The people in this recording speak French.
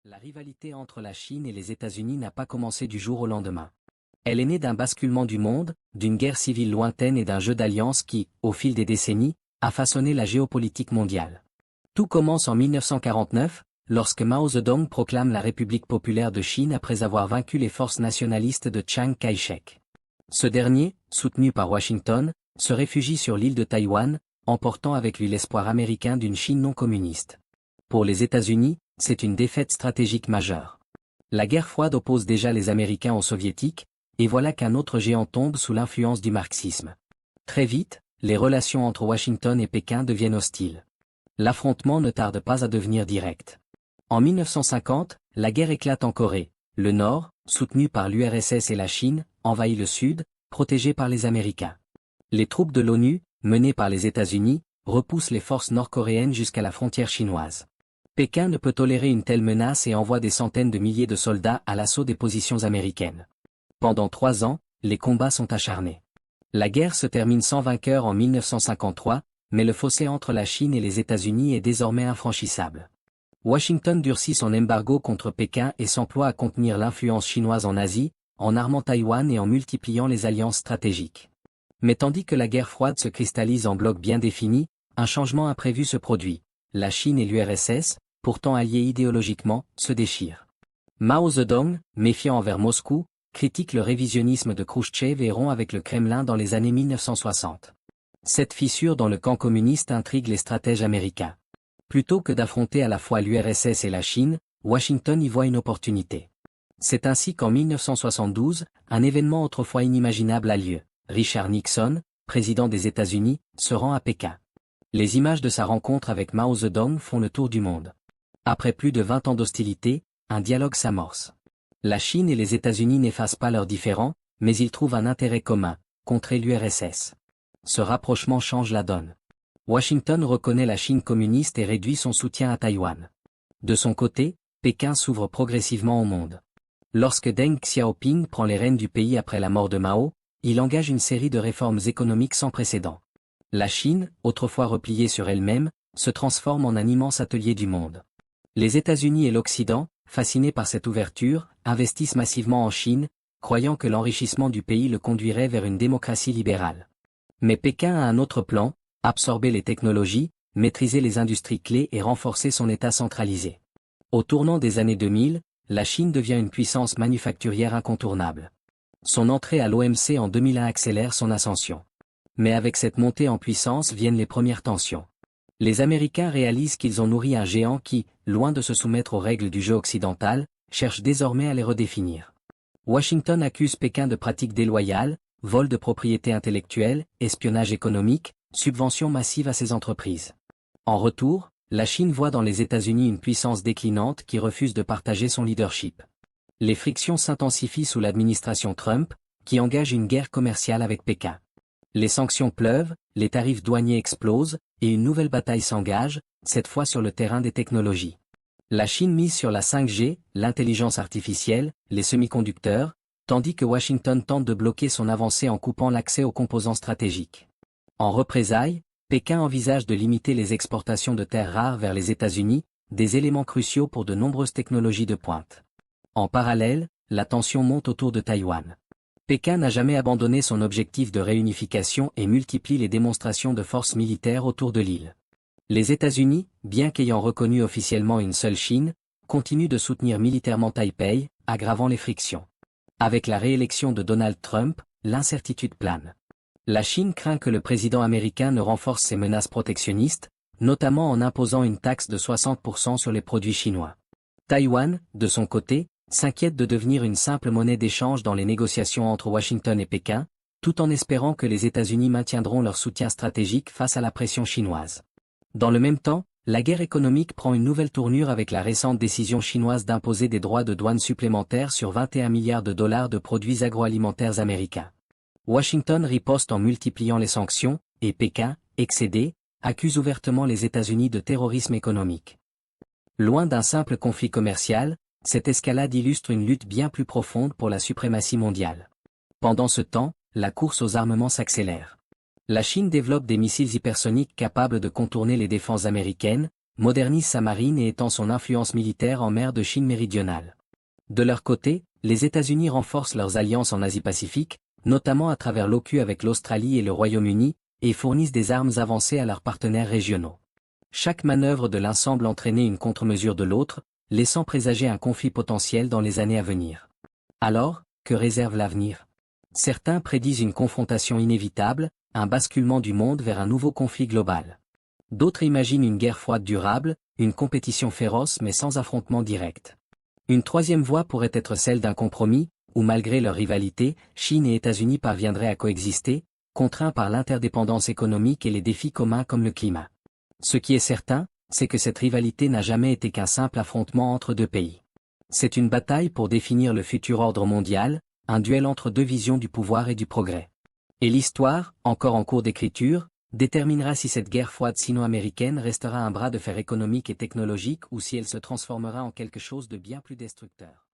La rivalité entre la Chine et les États-Unis n'a pas commencé du jour au lendemain. Elle est née d'un basculement du monde, d'une guerre civile lointaine et d'un jeu d'alliances qui, au fil des décennies, a façonné la géopolitique mondiale. Tout commence en 1949, lorsque Mao Zedong proclame la République populaire de Chine après avoir vaincu les forces nationalistes de Chiang Kai-shek. Ce dernier, soutenu par Washington, se réfugie sur l'île de Taïwan, emportant avec lui l'espoir américain d'une Chine non communiste. Pour les États-Unis, c'est une défaite stratégique majeure. La guerre froide oppose déjà les Américains aux Soviétiques, et voilà qu'un autre géant tombe sous l'influence du marxisme. Très vite, les relations entre Washington et Pékin deviennent hostiles. L'affrontement ne tarde pas à devenir direct. En 1950, la guerre éclate en Corée. Le Nord, soutenu par l'URSS et la Chine, envahit le Sud, protégé par les Américains. Les troupes de l'ONU, menées par les États-Unis, repoussent les forces nord-coréennes jusqu'à la frontière chinoise. Pékin ne peut tolérer une telle menace et envoie des centaines de milliers de soldats à l'assaut des positions américaines. Pendant 3 ans, les combats sont acharnés. La guerre se termine sans vainqueur en 1953, mais le fossé entre la Chine et les États-Unis est désormais infranchissable. Washington durcit son embargo contre Pékin et s'emploie à contenir l'influence chinoise en Asie, en armant Taïwan et en multipliant les alliances stratégiques. Mais tandis que la guerre froide se cristallise en blocs bien définis, un changement imprévu se produit. La Chine et l'URSS, pourtant alliés idéologiquement, se déchirent. Mao Zedong, méfiant envers Moscou, critique le révisionnisme de Khrouchtchev et rompt avec le Kremlin dans les années 1960. Cette fissure dans le camp communiste intrigue les stratèges américains. Plutôt que d'affronter à la fois l'URSS et la Chine, Washington y voit une opportunité. C'est ainsi qu'en 1972, un événement autrefois inimaginable a lieu. Richard Nixon, président des États-Unis, se rend à Pékin. Les images de sa rencontre avec Mao Zedong font le tour du monde. Après plus de 20 ans d'hostilité, un dialogue s'amorce. La Chine et les États-Unis n'effacent pas leurs différends, mais ils trouvent un intérêt commun, contrer l'URSS. Ce rapprochement change la donne. Washington reconnaît la Chine communiste et réduit son soutien à Taïwan. De son côté, Pékin s'ouvre progressivement au monde. Lorsque Deng Xiaoping prend les rênes du pays après la mort de Mao, il engage une série de réformes économiques sans précédent. La Chine, autrefois repliée sur elle-même, se transforme en un immense atelier du monde. Les États-Unis et l'Occident, fascinés par cette ouverture, investissent massivement en Chine, croyant que l'enrichissement du pays le conduirait vers une démocratie libérale. Mais Pékin a un autre plan, absorber les technologies, maîtriser les industries clés et renforcer son État centralisé. Au tournant des années 2000, la Chine devient une puissance manufacturière incontournable. Son entrée à l'OMC en 2001 accélère son ascension. Mais avec cette montée en puissance viennent les premières tensions. Les Américains réalisent qu'ils ont nourri un géant qui, loin de se soumettre aux règles du jeu occidental, cherche désormais à les redéfinir. Washington accuse Pékin de pratiques déloyales, vol de propriété intellectuelle, espionnage économique, subventions massives à ses entreprises. En retour, la Chine voit dans les États-Unis une puissance déclinante qui refuse de partager son leadership. Les frictions s'intensifient sous l'administration Trump, qui engage une guerre commerciale avec Pékin. Les sanctions pleuvent, les tarifs douaniers explosent, et une nouvelle bataille s'engage, cette fois sur le terrain des technologies. La Chine mise sur la 5G, l'intelligence artificielle, les semi-conducteurs, tandis que Washington tente de bloquer son avancée en coupant l'accès aux composants stratégiques. En représailles, Pékin envisage de limiter les exportations de terres rares vers les États-Unis, des éléments cruciaux pour de nombreuses technologies de pointe. En parallèle, la tension monte autour de Taïwan. Pékin n'a jamais abandonné son objectif de réunification et multiplie les démonstrations de force militaire autour de l'île. Les États-Unis, bien qu'ayant reconnu officiellement une seule Chine, continuent de soutenir militairement Taipei, aggravant les frictions. Avec la réélection de Donald Trump, l'incertitude plane. La Chine craint que le président américain ne renforce ses menaces protectionnistes, notamment en imposant une taxe de 60% sur les produits chinois. Taïwan, de son côté, s'inquiète de devenir une simple monnaie d'échange dans les négociations entre Washington et Pékin, tout en espérant que les États-Unis maintiendront leur soutien stratégique face à la pression chinoise. Dans le même temps, la guerre économique prend une nouvelle tournure avec la récente décision chinoise d'imposer des droits de douane supplémentaires sur 21 milliards de dollars de produits agroalimentaires américains. Washington riposte en multipliant les sanctions, et Pékin, excédé, accuse ouvertement les États-Unis de terrorisme économique. Loin d'un simple conflit commercial, cette escalade illustre une lutte bien plus profonde pour la suprématie mondiale. Pendant ce temps, la course aux armements s'accélère. La Chine développe des missiles hypersoniques capables de contourner les défenses américaines, modernise sa marine et étend son influence militaire en mer de Chine méridionale. De leur côté, les États-Unis renforcent leurs alliances en Asie-Pacifique, notamment à travers l'OCU avec l'Australie et le Royaume-Uni, et fournissent des armes avancées à leurs partenaires régionaux. Chaque manœuvre de l'un semble entraîner une contre-mesure de l'autre, laissant présager un conflit potentiel dans les années à venir. Alors, que réserve l'avenir? Certains prédisent une confrontation inévitable, un basculement du monde vers un nouveau conflit global. D'autres imaginent une guerre froide durable, une compétition féroce mais sans affrontement direct. Une troisième voie pourrait être celle d'un compromis, où malgré leur rivalité, Chine et États-Unis parviendraient à coexister, contraints par l'interdépendance économique et les défis communs comme le climat. Ce qui est certain, c'est que cette rivalité n'a jamais été qu'un simple affrontement entre deux pays. C'est une bataille pour définir le futur ordre mondial, un duel entre deux visions du pouvoir et du progrès. Et l'histoire, encore en cours d'écriture, déterminera si cette guerre froide sino-américaine restera un bras de fer économique et technologique ou si elle se transformera en quelque chose de bien plus destructeur.